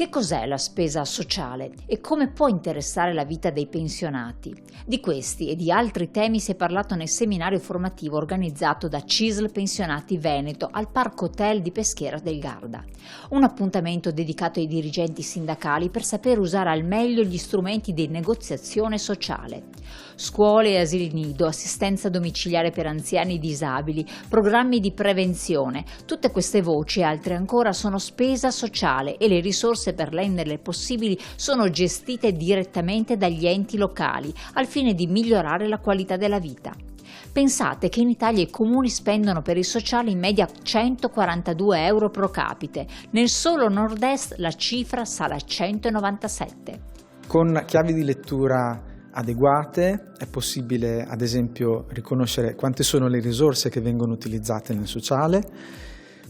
Che cos'è la spesa sociale e come può interessare la vita dei pensionati? Di questi e di altri temi si è parlato nel seminario formativo organizzato da CISL Pensionati Veneto al Parco Hotel di Peschiera del Garda. Un appuntamento dedicato ai dirigenti sindacali per saper usare al meglio gli strumenti di negoziazione sociale. Scuole e asili nido, assistenza domiciliare per anziani disabili, programmi di prevenzione, tutte queste voci e altre ancora sono spesa sociale e le risorse per renderle possibili sono gestite direttamente dagli enti locali al fine di migliorare la qualità della vita. Pensate che in Italia i comuni spendono per il sociale in media 142 euro pro capite, nel solo nord-est la cifra sale a 197. Con chiavi di lettura adeguate è possibile ad esempio riconoscere quante sono le risorse che vengono utilizzate nel sociale,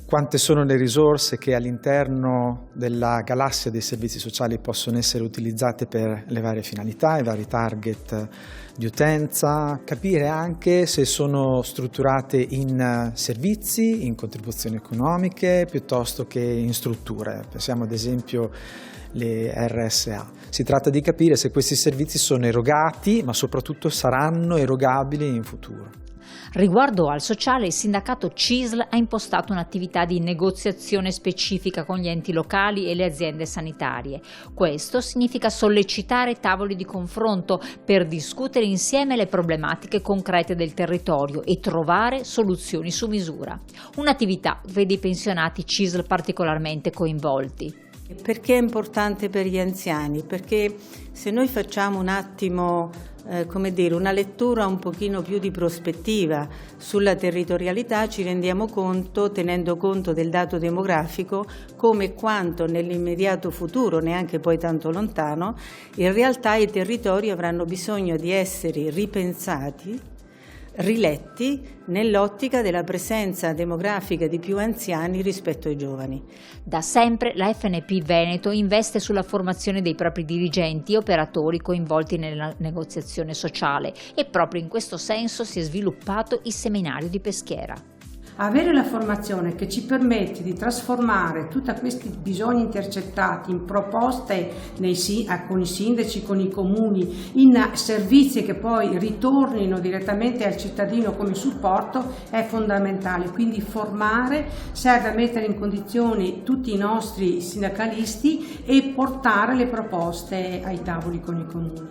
quante sono le risorse che all'interno della galassia dei servizi sociali possono essere utilizzate per le varie finalità, i vari target di utenza, capire anche se sono strutturate in servizi, in contribuzioni economiche, piuttosto che in strutture. Pensiamo ad esempio le RSA. Si tratta di capire se questi servizi sono erogati, ma soprattutto saranno erogabili in futuro. Riguardo al sociale, il sindacato CISL ha impostato un'attività di negoziazione specifica con gli enti locali e le aziende sanitarie. Questo significa sollecitare tavoli di confronto per discutere insieme le problematiche concrete del territorio e trovare soluzioni su misura. Un'attività che vede i pensionati CISL particolarmente coinvolti. Perché è importante per gli anziani? Perché se noi facciamo un attimo una lettura un pochino più di prospettiva sulla territorialità, ci rendiamo conto, tenendo conto del dato demografico, come e quanto nell'immediato futuro, neanche poi tanto lontano, in realtà i territori avranno bisogno di essere ripensati, riletti nell'ottica della presenza demografica di più anziani rispetto ai giovani. Da sempre la FNP Veneto investe sulla formazione dei propri dirigenti e operatori coinvolti nella negoziazione sociale e proprio in questo senso si è sviluppato il seminario di Peschiera. Avere la formazione che ci permette di trasformare tutti questi bisogni intercettati in proposte con i sindaci, con i comuni, in servizi che poi ritornino direttamente al cittadino come supporto è fondamentale. Quindi formare serve a mettere in condizioni tutti i nostri sindacalisti e portare le proposte ai tavoli con i comuni.